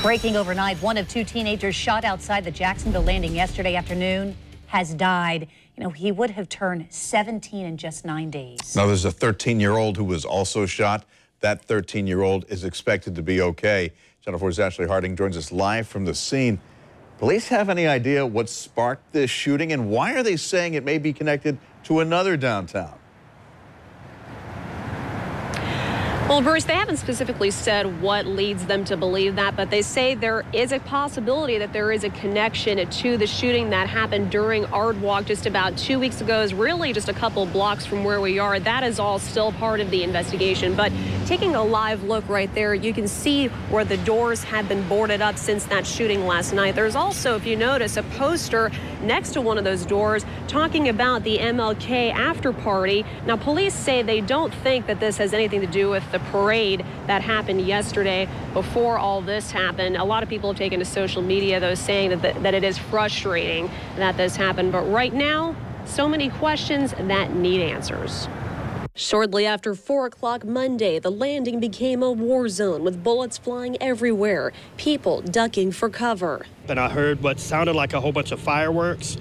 Breaking overnight, one of two teenagers shot outside the Jacksonville Landing yesterday afternoon has died. You know, he would have turned 17 in just 9 days. Now, there's a 13-year-old who was also shot. That 13-year-old is expected to be okay. Channel 4's Ashley Harding joins us live from the scene. Police have any idea what sparked this shooting, and why are they saying it may be connected to another downtown? Well, Bruce, they haven't specifically said what leads them to believe that, but they say there is a possibility that there is a connection to the shooting that happened during Art Walk just about 2 weeks ago. Is really just a couple blocks from where we are. That is all still part of the investigation. But taking a live look right there, you can see where the doors have been boarded up since that shooting last night. There's also, if you notice, a poster next to one of those doors talking about the MLK after party. Now, police say they don't think that this has anything to do with the parade that happened yesterday before all this happened. A lot of people have taken to social media, though, saying that it is frustrating that this happened. But right now, so many questions that need answers. Shortly after 4 o'clock Monday, the landing became a war zone with bullets flying everywhere, people ducking for cover. And I heard what sounded like a whole bunch of fireworks,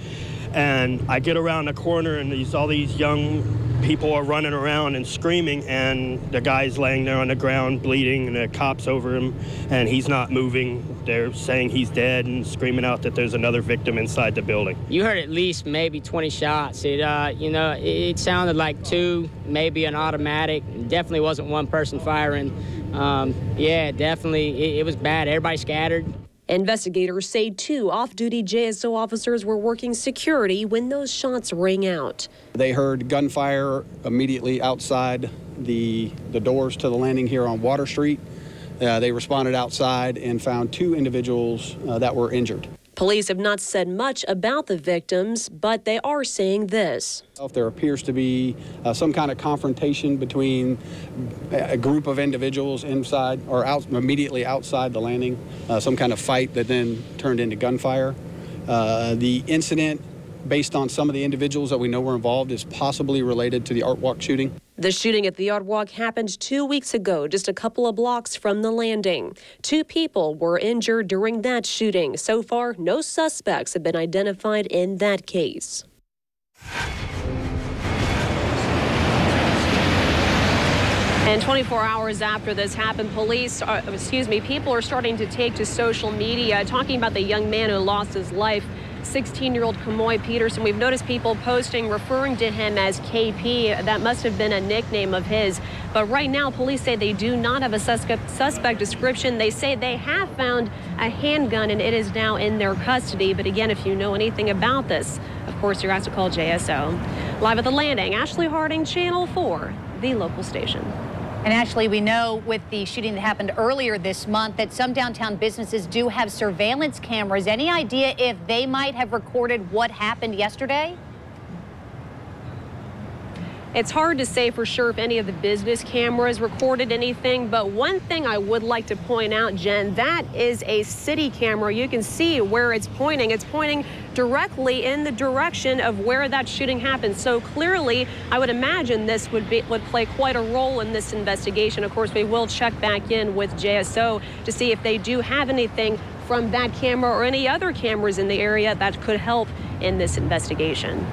and I get around the corner and all these young people are running around and screaming, and the guy's laying there on the ground bleeding, and the cops over him, and he's not moving. They're saying he's dead and screaming out that there's another victim inside the building. You heard at least maybe 20 shots. It sounded like two, maybe an automatic. Definitely wasn't one person firing. Yeah, definitely, it was bad. Everybody scattered. Investigators say 2 off-duty JSO officers were working security when those shots rang out. They heard gunfire immediately outside the doors to the landing here on Water Street. They responded outside and found 2 individuals that were injured. Police have not said much about the victims, but they are saying this. If there appears to be some kind of confrontation between a group of individuals inside or immediately outside the landing, some kind of fight that then turned into gunfire. The incident, based on some of the individuals that we know were involved, is possibly related to the Art Walk shooting. The shooting at the Art Walk happened 2 weeks ago, just a couple of blocks from the landing. 2 people were injured during that shooting. So far, no suspects have been identified in that case. And 24 hours after this happened, people are starting to take to social media talking about the young man who lost his life. 16-year-old Kamoy Peterson. We've noticed people posting referring to him as KP. That must have been a nickname of his. But right now, police say they do not have a suspect description. They say they have found a handgun and it is now in their custody. But again, if you know anything about this, of course, you're asked to call JSO. Live at the landing, Ashley Harding, Channel 4, the local station. And Ashley, we know with the shooting that happened earlier this month that some downtown businesses do have surveillance cameras. Any idea if they might have recorded what happened yesterday? It's hard to say for sure if any of the business cameras recorded anything, but one thing I would like to point out, Jen, that is a city camera. You can see where it's pointing. It's pointing directly in the direction of where that shooting happened. So clearly, I would imagine this would play quite a role in this investigation. Of course, we will check back in with JSO to see if they do have anything from that camera or any other cameras in the area that could help in this investigation.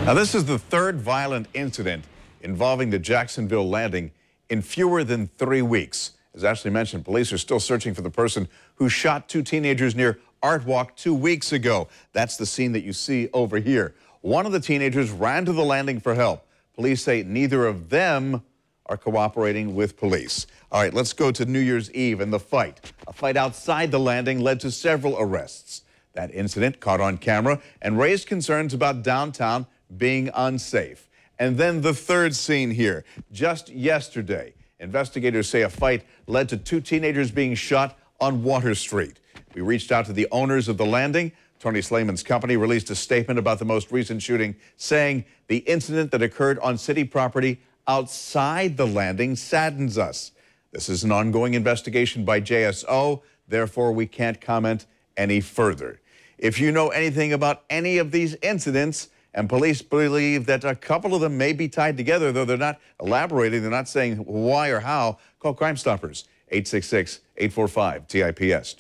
Now, this is the 3rd violent incident involving the Jacksonville Landing in fewer than 3 weeks. As Ashley mentioned, police are still searching for the person who shot 2 teenagers near Art Walk 2 weeks ago. That's the scene that you see over here. One of the teenagers ran to the landing for help. Police say neither of them are cooperating with police. All right, let's go to New Year's Eve and the fight. A fight outside the landing led to several arrests. That incident caught on camera and raised concerns about downtown being unsafe. And then the 3rd scene here. Just yesterday, investigators say a fight led to 2 teenagers being shot on Water Street. We reached out to the owners of the landing. Tony Slayman's company released a statement about the most recent shooting, saying the incident that occurred on city property outside the landing saddens us. This is an ongoing investigation by JSO, therefore we can't comment any further. If you know anything about any of these incidents, and police believe that a couple of them may be tied together, though they're not elaborating, they're not saying why or how, call Crime Stoppers 866-845-TIPS.